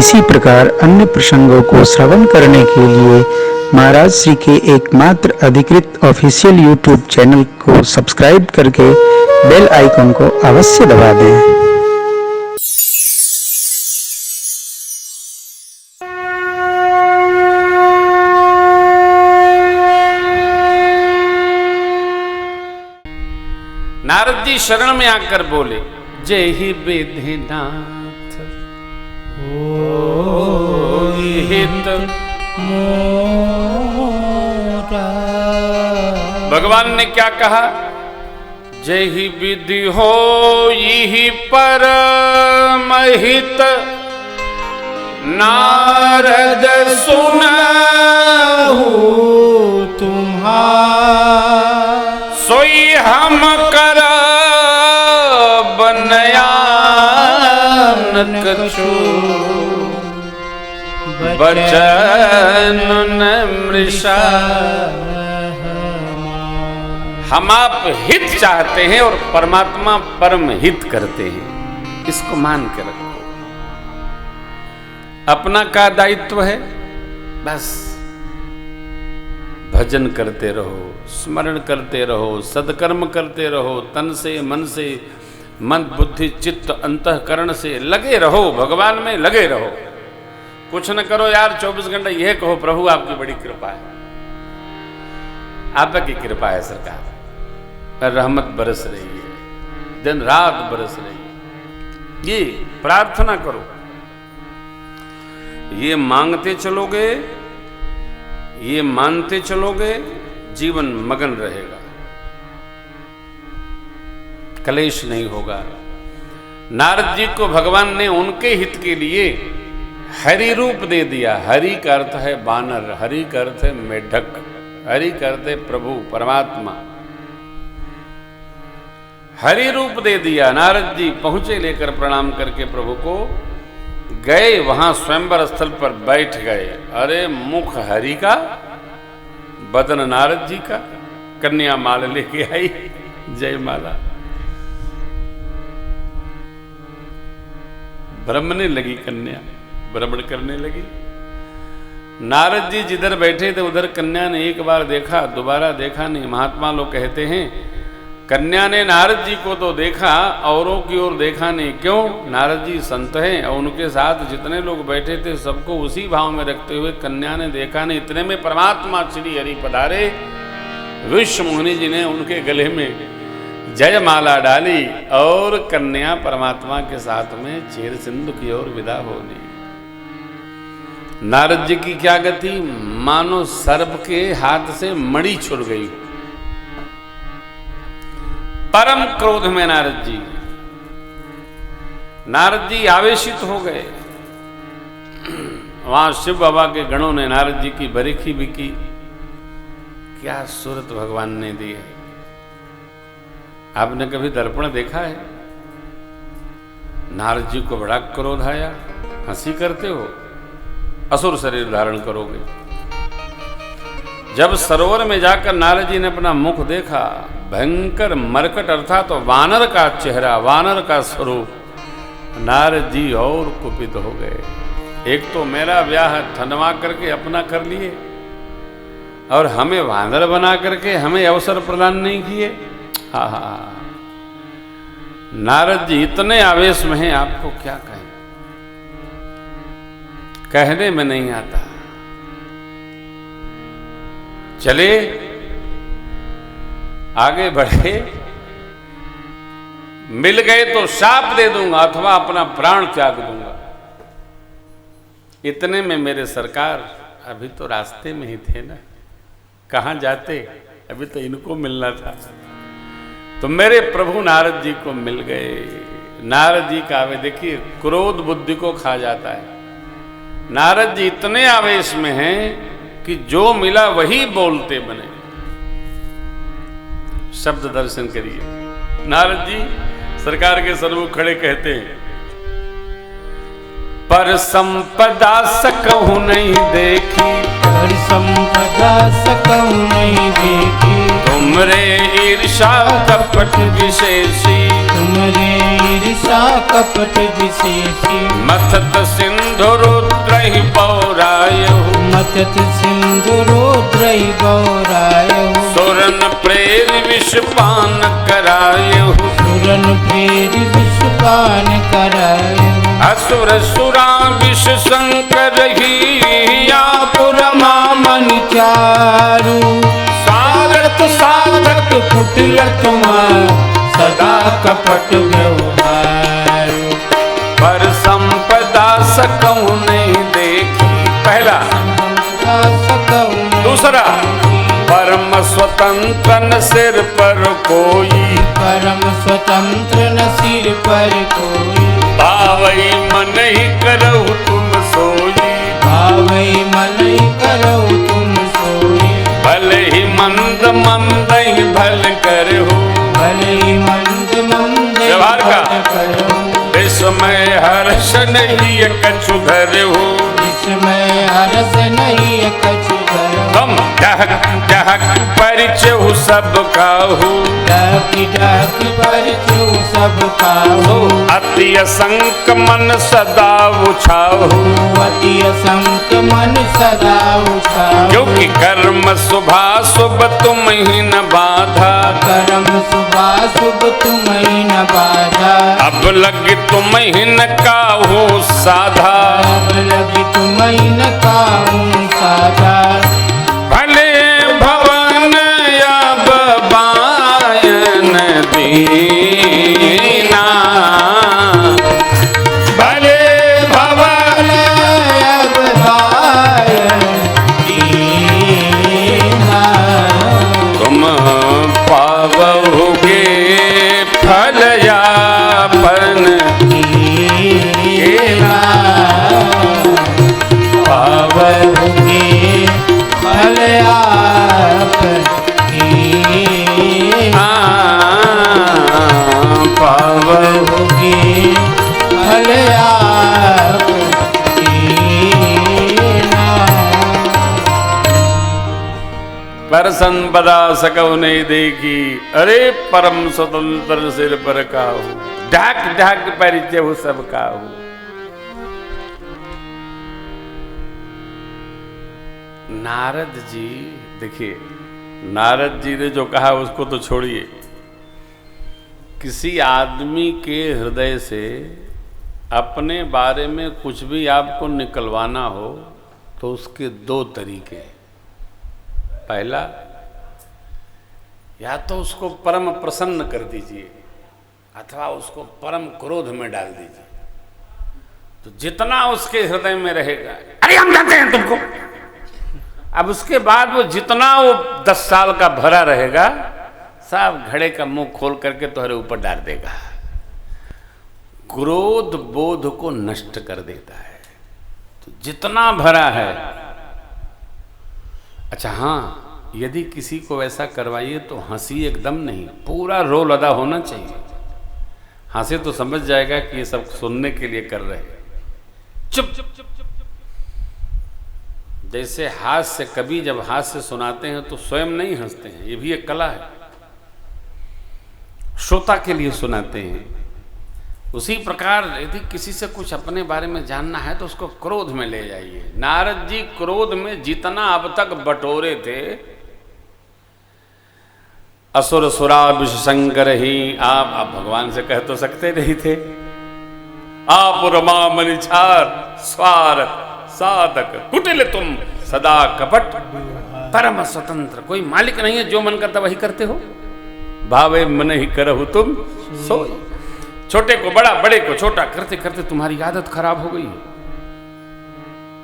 इसी प्रकार अन्य प्रसंगों को श्रवण करने के लिए महाराज श्री के एकमात्र अधिकृत ऑफिशियल यूट्यूब चैनल को सब्सक्राइब करके बेल आइकन को अवश्य दबा दें। नारद जी शरण में आकर बोले, जय ही विधिनाथ होई हित मोरा। भगवान ने क्या कहा? जय ही विधि होई परम हित, नारद सुनहु तुम्हारा, सोई हम कर बनयान कछु, बचन न मृषा। हम आप हित चाहते हैं और परमात्मा परम हित करते हैं, इसको मान के रखो। अपना का दायित्व है? बस भजन करते रहो, स्मरण करते रहो, सदकर्म करते रहो, तन से, मन बुद्धि चित्त अंतःकरण से लगे रहो, भगवान में लगे रहो। कुछ न करो यार, 24 घंटे यह कहो प्रभु आपकी बड़ी कृपा है, आपकी कृपा है सरकार, रहमत बरस रही है, दिन रात बरस रही है। ये प्रार्थना करो, ये मांगते चलोगे, ये मानते चलोगे, जीवन मगन रहेगा, कलेश नहीं होगा। नारद जी को भगवान ने उनके हित के लिए हरि रूप दे दिया। हरि का अर्थ है बानर, हरि का अर्थ है मेढक, हरि का अर्थ है प्रभु परमात्मा। हरि रूप दे दिया। नारद जी पहुंचे लेकर प्रणाम करके प्रभु को, गए वहां स्वयंवर स्थल पर बैठ गए। अरे मुख हरि का, बदन नारद जी का, कन्या माल लेके आई, जय माला। ब्रह्मने लगी कन्या, भ्रमण करने लगी। नारद जी जिधर बैठे थे उधर कन्या ने एक बार देखा, दोबारा देखा नहीं। महात्मा लोग कहते हैं कन्या ने नारद जी को तो देखा, औरों की ओर देखा नहीं। क्यों? नारद जी संत हैं और उनके साथ जितने लोग बैठे थे सबको उसी भाव में रखते हुए कन्या ने देखा नहीं। इतने में परमात्मा श्री हरि पधारे। विश्व मोहिनी जी ने उनके गले में जयमाला डाली और कन्या परमात्मा के साथ में चेर सिंधु की ओर विदा हो ली। नारद जी की क्या गति? मानो सर्प के हाथ से मणि छुड़ गई। परम क्रोध में नारद जी आवेशित हो गए। वहां शिव बाबा के गणों ने नारद जी की बरीखी भी की। क्या सूरत भगवान ने दी है। आपने कभी दर्पण देखा है? नारद जी को बड़ा क्रोध आया। हंसी करते हो, असुर शरीर धारण करोगे। जब सरोवर में जाकर नारद जी ने अपना मुख देखा, भयंकर मरकट अर्थात तो वानर का चेहरा, वानर का स्वरूप, नारद जी और कुपित हो गए। एक तो मेरा ब्याह ठनवा करके अपना कर लिए और हमें वानर बना करके हमें अवसर प्रदान नहीं किए। हा हा, नारद जी इतने आवेश में हैं, आपको क्या कहें, कहने में नहीं आता। चले आगे बढ़े, मिल गए तो शाप दे दूंगा अथवा अपना प्राण त्याग दूंगा। इतने में मेरे सरकार अभी तो रास्ते में ही थे ना, कहां जाते, अभी तो इनको मिलना था। तो मेरे प्रभु नारद जी को मिल गए। नारद जी का आवेश देखिए, क्रोध बुद्धि को खा जाता है। नारद जी इतने आवेश में हैं कि जो मिला वही बोलते बने। शब्द दर्शन करिए। नारद जी सरकार के सन्मुख खड़े कहते हैं, पर संपदा सकहु नहीं देखी, पर संपदा सकहु नहीं देखी, तुमरे ईर्षा कपट विशेषी, तुमरे ईर्षा कपट विशेषी, मथत सिंधुरु नाचत सिंधुरोद्रई गौरायो सुरन प्रेर विषपान करायो सुरन फेर विषपान करायो असुर सुरा विष शंकर हिया पुरमा मन चारु सारत साधक कुटिल तुम सदा कपट व्यवहार पर संपदा सकऊं नहीं देखी। पहला। दूसरा, परम स्वतंत्र न सिर पर कोई परम स्वतंत्र न सिर पर कोई भावई मन ही करहु तुम सोई भावई मन ही करहु तुम सोई भले ही मंद मंद ही भल करहु भले ही मंद मंद व्यवहार का। भल करहु विस्मय हर्ष नहीं कछु धरहु इसमें हरस नहीं कछु धरहु तुम डहक डहक परिचहु सब काहू डाकी डाकी परिचु सब काहू अति असंक मन सदा उछाहू अति असंक मन सदा उछाहू क्योंकि कर्म शुभा शुभ तुम ही न बाधा कर्म शुभा शुभ तुम्हें न बाधा अब लग तुम ही न काहू साधा अब लगी तुम्हें न काहू साधा भले भवन अब बायन दीना भले भवन अब बायन दीना तुम पावोगे फल यापन दीना पावोगे फल आप दीना पावोगे फल आप दीना पर संपदा सकव नहीं देखी अरे परम स्वतंत्र सिर पर काहू ढाक ढाक परिचय सब काहू। नारद जी देखिए, नारद जी ने जो कहा उसको तो छोड़िए, किसी आदमी के हृदय से अपने बारे में कुछ भी आपको निकलवाना हो तो उसके दो तरीके। पहला, या तो उसको परम प्रसन्न कर दीजिए अथवा उसको परम क्रोध में डाल दीजिए। तो जितना उसके हृदय में रहेगा, अरे हम जानते हैं तुमको, अब उसके बाद वो जितना वो 10 साल का भरा रहेगा सब घड़े का मुंह खोल करके तुम्हारे ऊपर डाल देगा। क्रोध बोध को नष्ट कर देता है। तो जितना भरा है, अच्छा हाँ, यदि किसी को वैसा करवाइए तो हंसी एकदम नहीं, पूरा रोल अदा होना चाहिए। हंसे तो समझ जाएगा कि ये सब सुनने के लिए कर रहे हैं। चुप चुप चुप चुप। जैसे हास्य, कभी जब हास्य सुनाते हैं तो स्वयं नहीं हंसते हैं, ये भी एक कला है, श्रोता के लिए सुनाते हैं। उसी प्रकार यदि किसी से कुछ अपने बारे में जानना है तो उसको क्रोध में ले जाइए। नारद जी क्रोध में जितना अब तक बटोरे थे, असुर सुरा विषशंकर ही आप भगवान से कह तो सकते नहीं थे। आप रमा मनिछार स्वार्थ साधक कुटिल तुम सदा कपट परम स्वतंत्र, कोई मालिक नहीं है, जो मन करता वही करते हो। भावे मन ही करहु तुम सोई। छोटे को बड़ा, बड़े को छोटा करते करते तुम्हारी आदत खराब हो गई।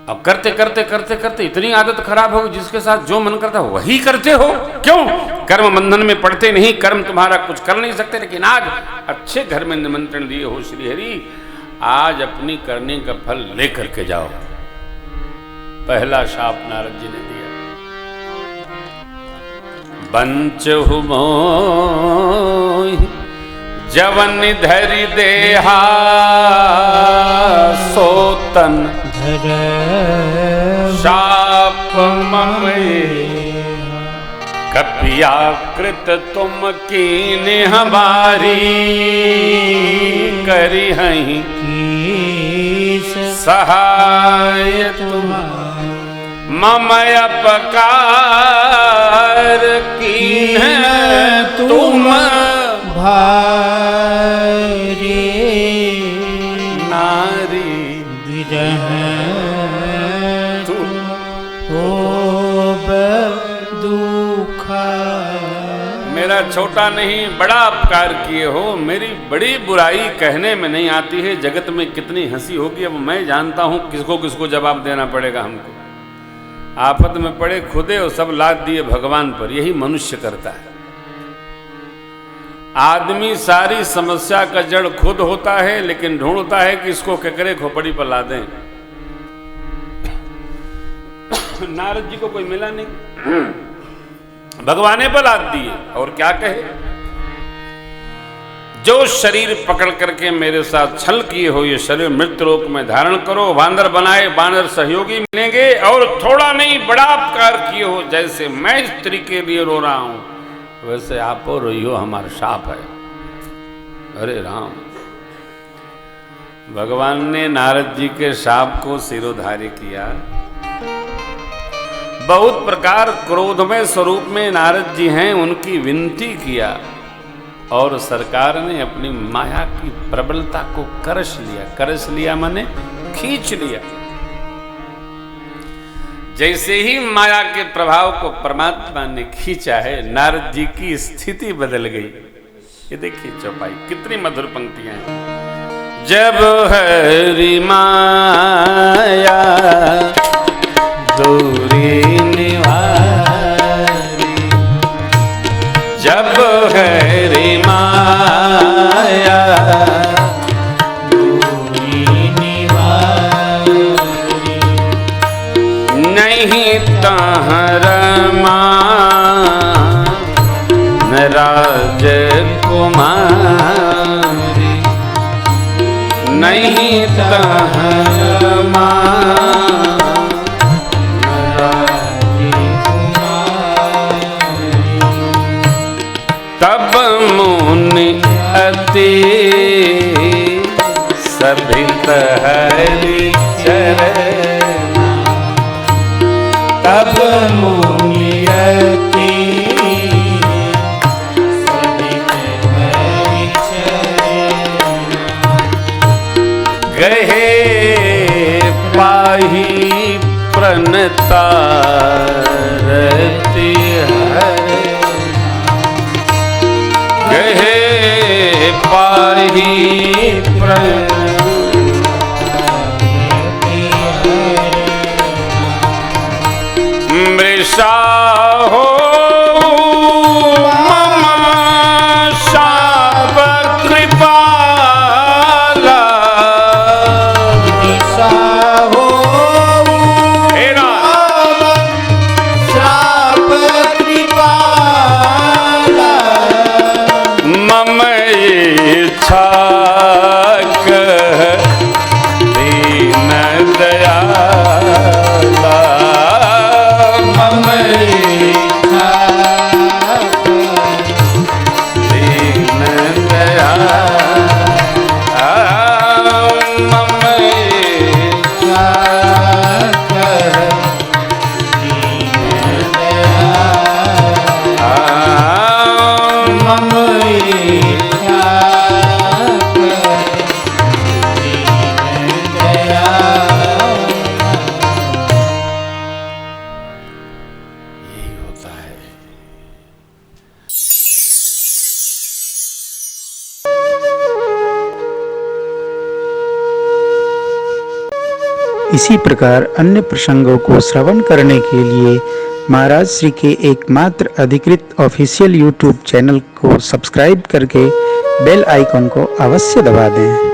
अब करते करते करते करते इतनी आदत खराब हो गई, जिसके साथ जो मन करता वही करते हो। क्यों? कर्म बंधन में पड़ते नहीं, कर्म तुम्हारा कुछ कर नहीं सकते। लेकिन आज अच्छे घर में निमंत्रण दिए हो श्रीहरि, आज अपनी करने का फल लेकर के जाओ। पहला शाप नारद जी ने दिया, बंचहु मोहि जवन धरि देहा सोतन शाप ममये कपियाकृत तुम कीन हमारी करी हहीं सहाय तुम। मम अपकार कीन तुम भारी नारी विरह तुम हो दुखा। मेरा छोटा नहीं बड़ा उपकार किए हो, मेरी बड़ी बुराई कहने में नहीं आती है। जगत में कितनी हंसी होगी अब मैं जानता हूं किसको किसको जवाब देना पड़ेगा हमको। आफत में पड़े खुदे और सब लाद दिए भगवान पर, यही मनुष्य करता है। आदमी सारी समस्या का जड़ खुद होता है, लेकिन ढूंढता है कि इसको केकरे खोपड़ी पर ला दें। नारद जी को कोई मिला नहीं, भगवाने पर लाद दिए। और क्या कहे, जो शरीर पकड़ करके मेरे साथ छल किए हो, ये शरीर मृत्यु लोक में धारण करो। वानर बनाए बानर सहयोगी मिलेंगे, और थोड़ा नहीं बड़ा उपकार किए हो। जैसे मैं स्त्री के लिए रो रहा हूं, वैसे आप रोइयो, हमारा शाप है। अरे राम, भगवान ने नारद जी के शाप को सिरोधार्य किया। बहुत प्रकार क्रोधमय स्वरूप में नारद जी हैं, उनकी विनती किया, और सरकार ने अपनी माया की प्रबलता को करश लिया। करश लिया माने खींच लिया। जैसे ही माया के प्रभाव को परमात्मा ने खींचा है, नारद जी की स्थिति बदल गई। ये देखिए चौपाई, कितनी मधुर पंक्तियां हैं। जब हरि माया दूरी निवारी, जब हरि माया दूरी निवारी, नहीं तहर मान राजकुमारी, नहीं तहर मान तब मुनि अति सभित हरि चरण, तब मुनि अति सभित हरि चरण, गहे पाही प्रणतारति हरि, गहे पाही प्रणतारति हरि, मृषा हो मम शाप कृपाला, दिशा हो हे नाथ, श्राप कृपाला, मम इच्छा कह दीन दयाला, मम इच्छा दीन दयाला, मम इच्छा कर दीन दयाला, मम इच्छा कर दीन दयाला। यही होता है। इसी प्रकार अन्य प्रसंगों को श्रवण करने के लिए महाराज श्री के एकमात्र अधिकृत ऑफिशियल यूट्यूब चैनल को सब्सक्राइब करके बेल आइकन को अवश्य दबा दें।